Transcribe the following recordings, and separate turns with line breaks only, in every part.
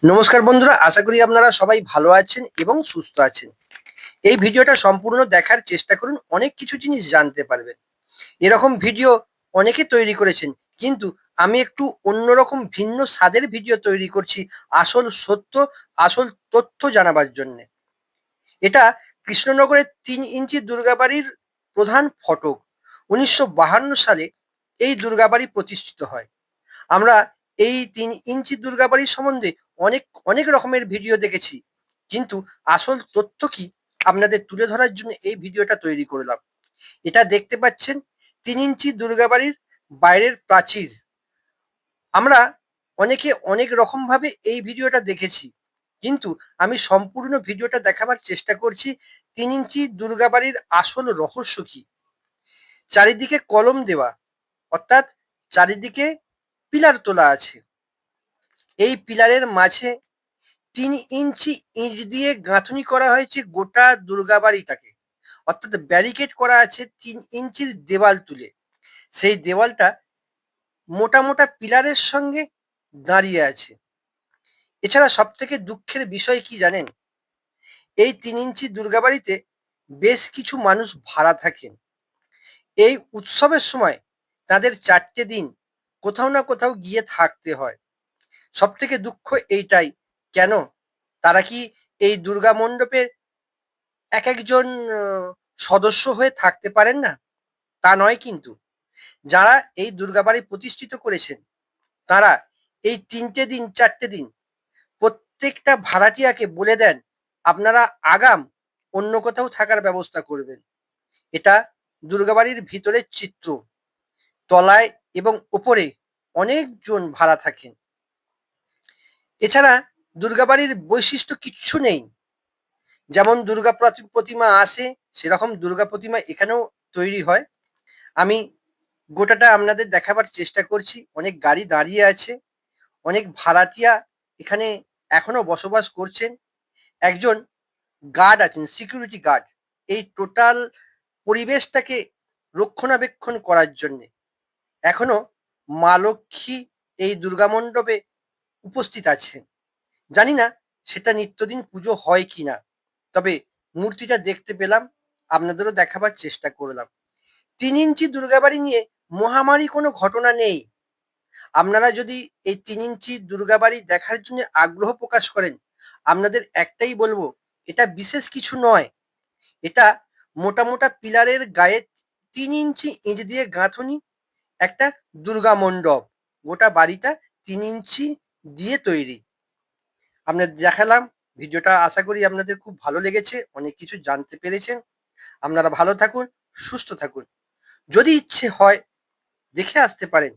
নমস্কার বন্ধুরা, আশা করি আপনারা সবাই ভালো আছেন এবং সুস্থ আছেন। এই ভিডিওটা সম্পূর্ণ দেখার চেষ্টা করুন, অনেক কিছু জিনিস জানতে পারবেন। এরকম ভিডিও অনেকে তৈরি করেছেন, কিন্তু আমি একটু অন্যরকম ভিন্ন স্বাদের ভিডিও তৈরি করছি আসল সত্য, আসল তথ্য জানাবার জন্যে। এটা কৃষ্ণনগরের 3 ইঞ্চি দুর্গাবাড়ির প্রধান ফটক। 1952 সালে এই দুর্গাবাড়ি প্রতিষ্ঠিত হয়। আমরা এই 3 ইঞ্চি দুর্গাবাড়ির সম্বন্ধে অনেক অনেক রকমের ভিডিও দেখেছি, কিন্তু আসল তথ্য কি আপনাদের তুলে ধরার জন্য এই ভিডিওটা তৈরি করলাম। এটা দেখতে পাচ্ছেন 3 ইঞ্চি দুর্গাবাড়ির বাইরের প্রাচীর। আমরা অনেকে অনেক রকম ভাবে এই ভিডিওটা দেখেছি, কিন্তু আমি সম্পূর্ণ ভিডিওটা দেখাবার চেষ্টা করছি 3 ইঞ্চি দুর্গাবাড়ির আসল রহস্য কি। চারিদিকে কলম দেওয়া, অর্থাৎ চারিদিকে পিলার তোলা আছে। এই পিলারের মাঝে 3 ইঞ্চি ইট দিয়ে গাঁথনি করা হয়েছে গোটা দুর্গাবাড়িটাকে, অর্থাৎ ব্যারিকেড করা আছে 3 ইঞ্চির দেওয়াল তুলে। সেই দেওয়ালটা মোটা মোটা পিলারের সঙ্গে দাঁড়িয়ে আছে। এছাড়া সব থেকে দুঃখের বিষয় কি জানেন, এই 3 ইঞ্চি দুর্গাবাড়িতে বেশ কিছু মানুষ ভাড়া থাকেন। এই উৎসবের সময় তাদের 4টে দিন কোথাও না কোথাও গিয়ে থাকতে হয়। সব থেকে দুঃখ এইটাই, কেন তারা কি এই দুর্গা মণ্ডপের এক একজন সদস্য হয়ে থাকতে পারেন না? তা নয় কিন্তু। যারা এই দুর্গাবাড়ি প্রতিষ্ঠিত করেছেন, তারা এই 3টে দিন 4টে দিন প্রত্যেকটা ভাড়াটিয়াকে বলে দেন, আপনারা আগাম অন্য কোথাও থাকার ব্যবস্থা করবেন। এটা দুর্গাবাড়ির ভিতরের চিত্র। তলায় এবং উপরে অনেকজন ভাড়া থাকেন। এছাড়া দুর্গাবাড়ির বৈশিষ্ট্য কিচ্ছু নেই। যেমন দুর্গা প্রতিমা আসে, সেরকম দুর্গা প্রতিমা এখানেও তৈরি হয়। আমি গোটাটা আপনাদের দেখাবার চেষ্টা করছি। অনেক গাড়ি দাঁড়িয়ে আছে, অনেক ভাড়াটিয়া এখানে এখনো বসবাস করছেন। একজন গার্ড আছেন, সিকিউরিটি গার্ড, এই টোটাল পরিবেশটাকে রক্ষণাবেক্ষণ করার জন্যে। এখনো মা লক্ষ্মী এই দুর্গা মণ্ডপে উপস্থিত আছেন। জানি না সেটা নিত্যদিন পুজো হয় কিনা, তবে মূর্তিটা দেখতে পেলাম, আপনাদেরও দেখাবার চেষ্টা করলাম। 3 ইঞ্চি দুর্গাবাড়ি নিয়ে মহামারী কোনো ঘটনা নেই। আপনারা যদি এই 3 ইঞ্চি দুর্গাবাড়ি দেখার জন্য আগ্রহ প্রকাশ করেন, আপনাদের একটাই বলবো, এটা বিশেষ কিছু নয়। এটা মোটা মোটা পিলারের গায়ে 3 ইঞ্চি ইট দিয়ে গাঁথনি একটা দুর্গা মণ্ডপ। গোটা বাড়িটা 3 ইঞ্চি দিয়ে তৈরি। আপনাদের দেখালাম। ভিডিওটা আশা করি আপনাদের খুব ভালো লেগেছে, অনেক কিছু জানতে পেরেছেন। আপনারা ভালো থাকুন, সুস্থ থাকুন। যদি ইচ্ছে হয় দেখে আসতে পারেন,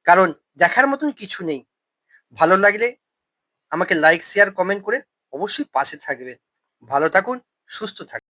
কারণ দেখার মতন কিছু নেই। ভালো লাগলে আমাকে লাইক, শেয়ার, কমেন্ট করে অবশ্যই পাশে থাকবেন। ভালো থাকুন, সুস্থ থাকুন।